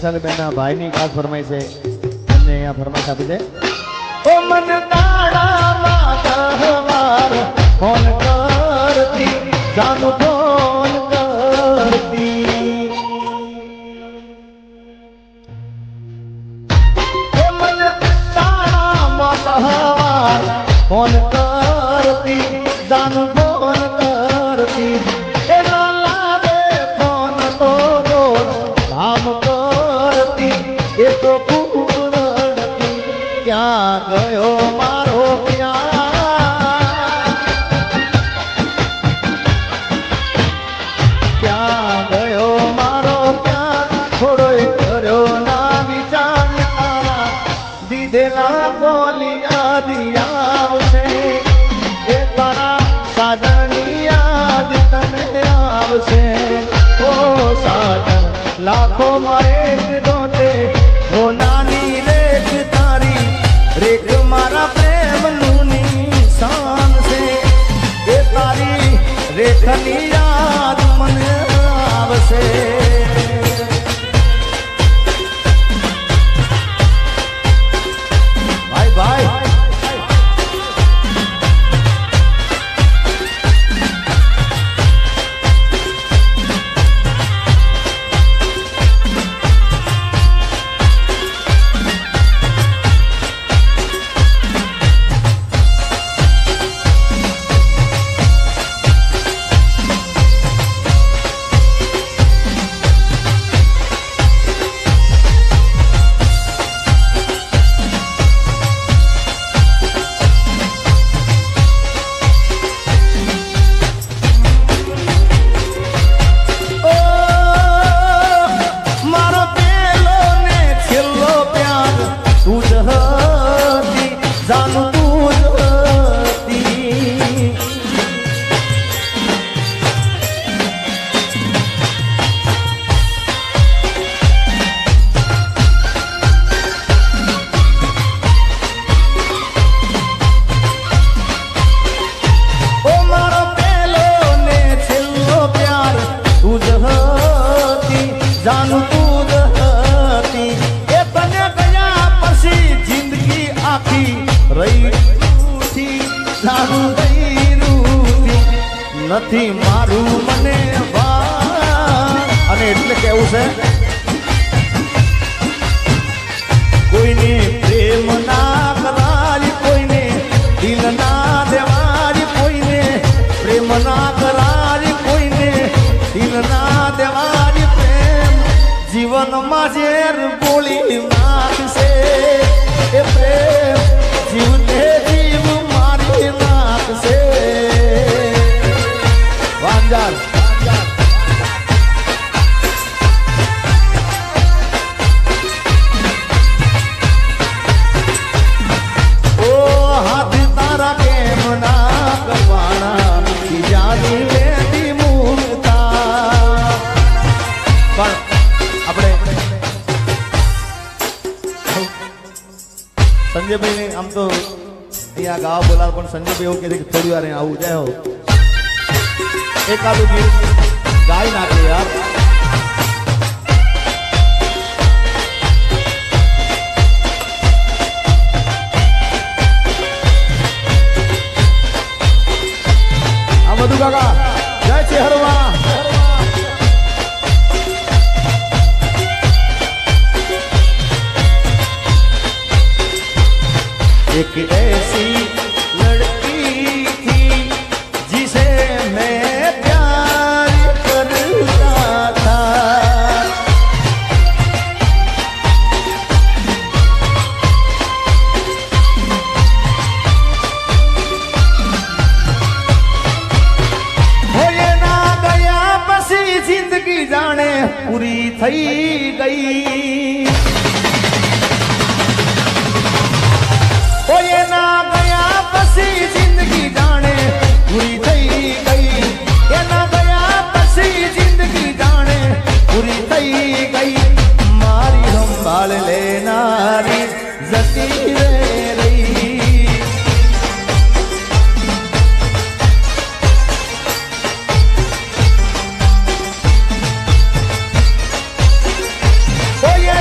વૈશાલીબેનના ભાઈની ખાસ ફરમાઈ છે, એમને અહીંયા ફરમાઈશ આપી દે. ઓ મન દાડામાં દહવાર ફોન કરતી, જાનુ ફોન કરતી. ઓ મન દાડામાં દહવાર ફોન કરતી, જાનુ ફોન કરતી. એ તો ખૂબ રડતી, ક્યાં ગયો મારો પ્યાર, ક્યાં ગયો મારો પ્યાર. થોડો કર્યો ના વિચાર, તારા દીધેલા બોલી યાદ આવશે. એ તારા સાજની યાદ તને આવશે. ઓ સાજન લાખો મારે દોતે, ઓ નાની રેખ તારી, રેખ મારા પ્રેમનું નિશાન છે. એ તારી રેખની યાદ મને આવશે. ભાઈ ભાઈ નથી મારું મને અને એટલે કેવું છે, કોઈને પ્રેમ ના કરાય, કોઈને દિલ ના દેવાય, કોઈને પ્રેમ ના કરાય, કોઈને દિલ ના દેવાય. પ્રેમ જીવનમાં ઝેર બોલી નાખશે. એ પ્રેમ જીવતે જીવ મારી નાખશે. વાંજાર ઓ હાથ તારા કેમ ના કરવાના, જાની લેતી મૂકતા. પણ આપણે સંજયભાઈ આમ તો અહીંયા ગાવા બોલાવ, પણ સંજયભાઈ એવું કહે છે કે થોડી વાર આવું જાય, એકાદું ગીત ગાઈ નાખે યાર. આ બધું કાકા જય છે હરવા. एक ऐसी लड़की थी जिसे मैं प्यार करता था, होए ना गया बसी जिंदगी जाने पूरी थई गई, ये ना गया बसी जिंदगी जाने पूरी થઈ ગઈ, ये ना गया बसी जिंदगी जाने पूरी થઈ ગઈ, મારી સંભાળ લેનારી જતી રહી. Oh yeah.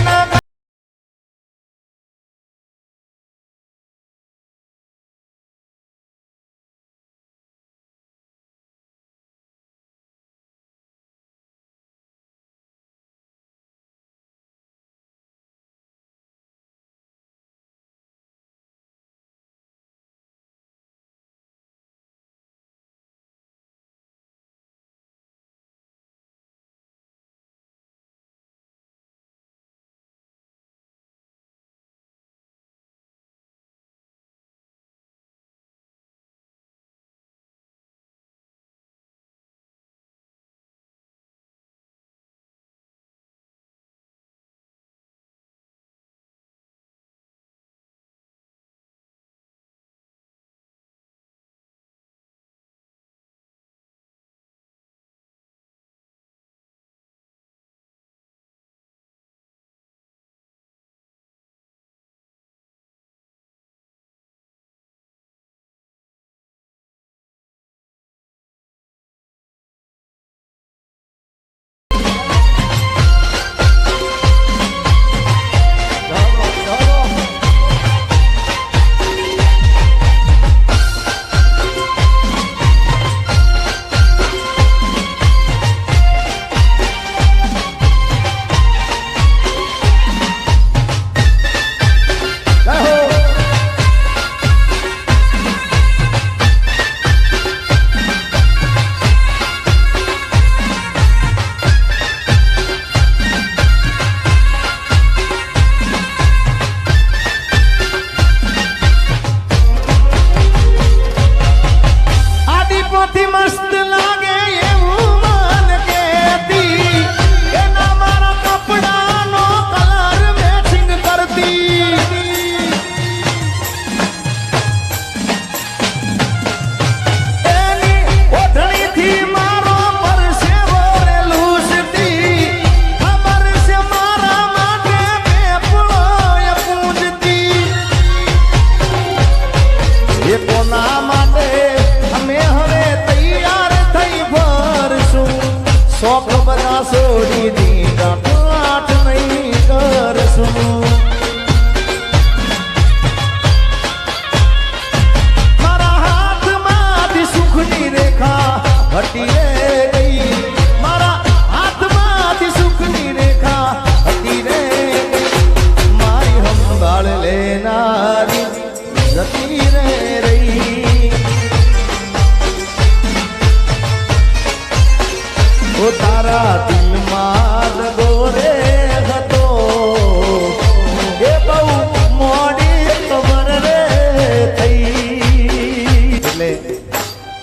એટલે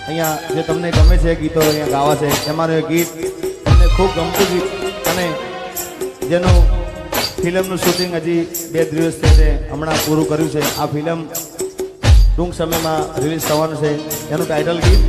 અહીંયા જે તમને ગમે છે ગીતો અહીંયા ગાવા છે એમાંનું એક ગીત તમને ખૂબ ગમતું ગીત અને જેનું ફિલ્મનું શૂટિંગ હજી 2 દિવસ છે હમણાં પૂરું કર્યું છે. આ ફિલ્મ ટૂંક સમયમાં રિલીઝ થવાનું છે. એનું ટાઇટલ ગીત